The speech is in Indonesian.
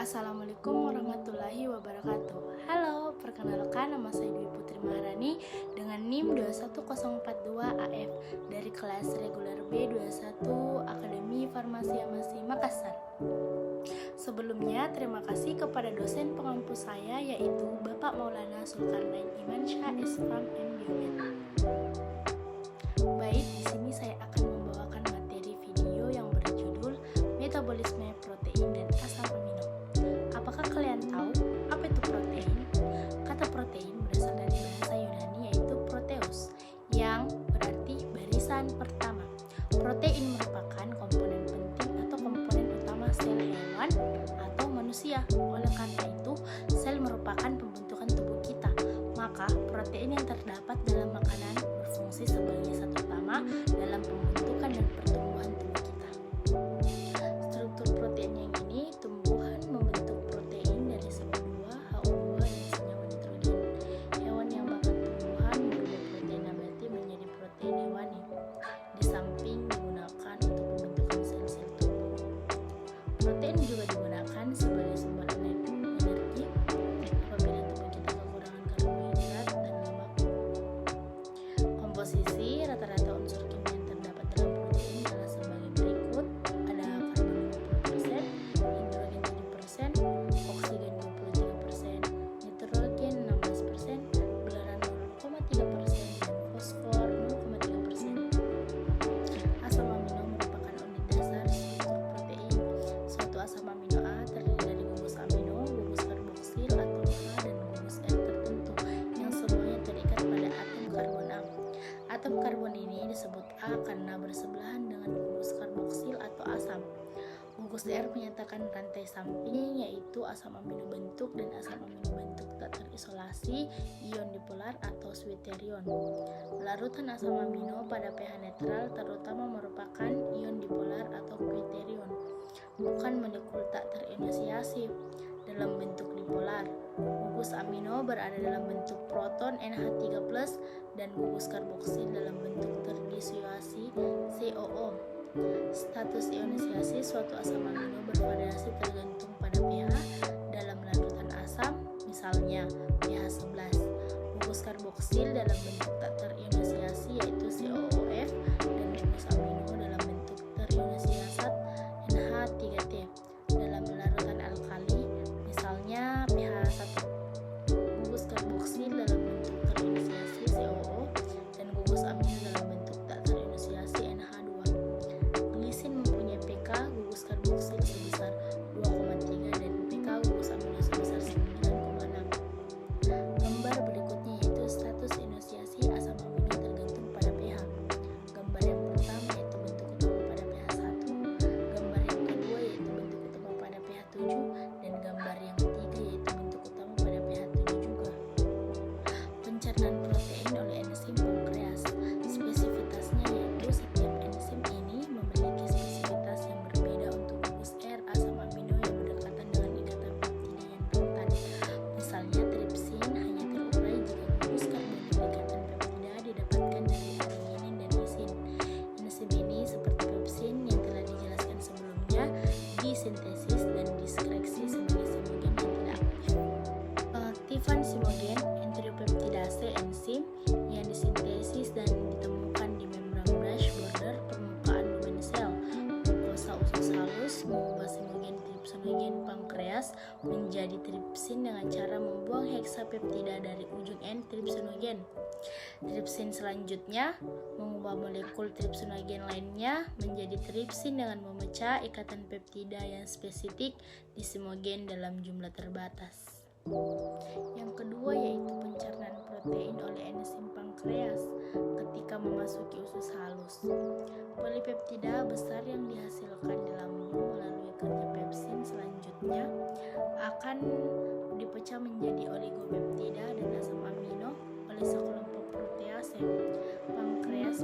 Assalamualaikum warahmatullahi wabarakatuh. Halo, perkenalkan nama saya Dwi Putri Maharani dengan NIM 21042 AF dari kelas reguler B21 Akademi Farmasi Amasi Makassar. Sebelumnya, terima kasih kepada dosen pengampu saya yaitu Bapak Maulana Zulkarnain Imansyah SPAM MDiunet. Baik, di sini saya akan membawakan materi video yang berjudul Metabolisme Protein dan Asam Amino. Apakah kalian tahu apa itu protein? Kata protein berasal dari bahasa Yunani yaitu proteus, yang berarti barisan pertama. Protein merupakan komponen penting atau komponen utama sel hewan atau manusia. Oleh karena itu, sel merupakan pembentukan tubuh kita. Maka, protein yang terdapat dalam makanan berfungsi sebagai zat utama dalam pembentukan dan pertumbuhan tubuh kita. Struktur protein yang ini, tumbuhan membentuk protein dari CO2, HO2, dan senyawa nitrogen. Hewan yang makan tumbuhan merubah protein nabati menjadi protein hewani. Di samping digunakan untuk pembentukan sel-sel tubuh. Protein juga digunakan sebagai sumber energi apabila tubuh kita kekurangan karbohidrat dan lemak. Komposisi rata-rata unsur kimia yang terdapat dalam protein adalah sebagai berikut. Ada karbon 50%, hidrogen 7%, oksigen 23%, nitrogen 16%, gula 0,3%, dan fosfor 0,3%. Asam amino merupakan unit dasar struktur protein. Suatu asam amino A terdiri dari gugus amino, gugus karboksil atau H, dan gugus R tertentu yang semuanya terikat pada atom karbon A. Atom karbon ini disebut A karena bersebelahan dengan gugus karboksil atau asam. Gugus R menyatakan rantai samping yaitu asam amino bentuk dan asam amino bentuk tak terisolasi, ion dipolar atau switterion. Larutan asam amino pada pH netral terutama merupakan ion dipolar atau quaternion, bukan molekul tak terionisiasi dalam bentuk dipolar. Gugus amino berada dalam bentuk proton NH3+ dan gugus karboksil dalam bentuk terdisosiasi COO. Status ionisasi suatu asam amino bervariasi tergantung pada pH dalam larutan asam, misalnya pH 11. Gugus karboksil dalam bentuk tak terionisasi yaitu COOF, dan gugus amino dalam bentuk terionisasi NH3T dalam larutan alkali, misalnya pH 1. Gugus karboksil dalam bentuk terionisasi COO dan gugus amino dalam bentuk tak terionisasi NH2. Glisin mempunyai pK gugus karboksil sebesar 2,3 dan pK gugus amino sebesar 9,6. Gambar berikutnya yaitu status ionisasi asam amino tergantung pada pH. Gambar yang pertama yaitu bentuk utama pada pH 1, gambar yang kedua yaitu bentuk utama pada pH 7, dan gambar yang ketiga yaitu bentuk utama pada pH 7 juga. Pencernaan protein oleh enzim pankreas. Spesifitasnya yaitu setiap enzim ini memiliki spesifitas yang berbeda untuk gugus R asam amino yang berdekatan dengan ikatan peptida yang rentan. Misalnya tripsin hanya terurai jika gugus karbon ikatan peptida didapatkan dari arginin dan lisin. Enzim ini seperti pepsin yang telah dijelaskan sebelumnya disintesis dan diskreksi sebagai simogen yang tidak aktif. Pengaktifan simogen enteropeptidase enzim yang disintesis dan ditemukan di membran brush border permukaan lumen sel mukosa usus halus mengubah simogen tripsinogen pankreas menjadi tripsin dengan cara membuang heksapeptida dari ujung N tripsinogen. Tripsin selanjutnya mengubah molekul tripsinogen lainnya menjadi tripsin dengan memecah ikatan peptida yang spesifik di simogen dalam jumlah terbatas. Yang kedua yaitu pencernaan protein oleh enzim pankreas ketika memasuki usus halus. Polipeptida besar yang dihasilkan di lambung melalui kerja pepsin selanjutnya akan dipecah menjadi oligopeptida dan asam amino oleh sekelompok protease. Pankreas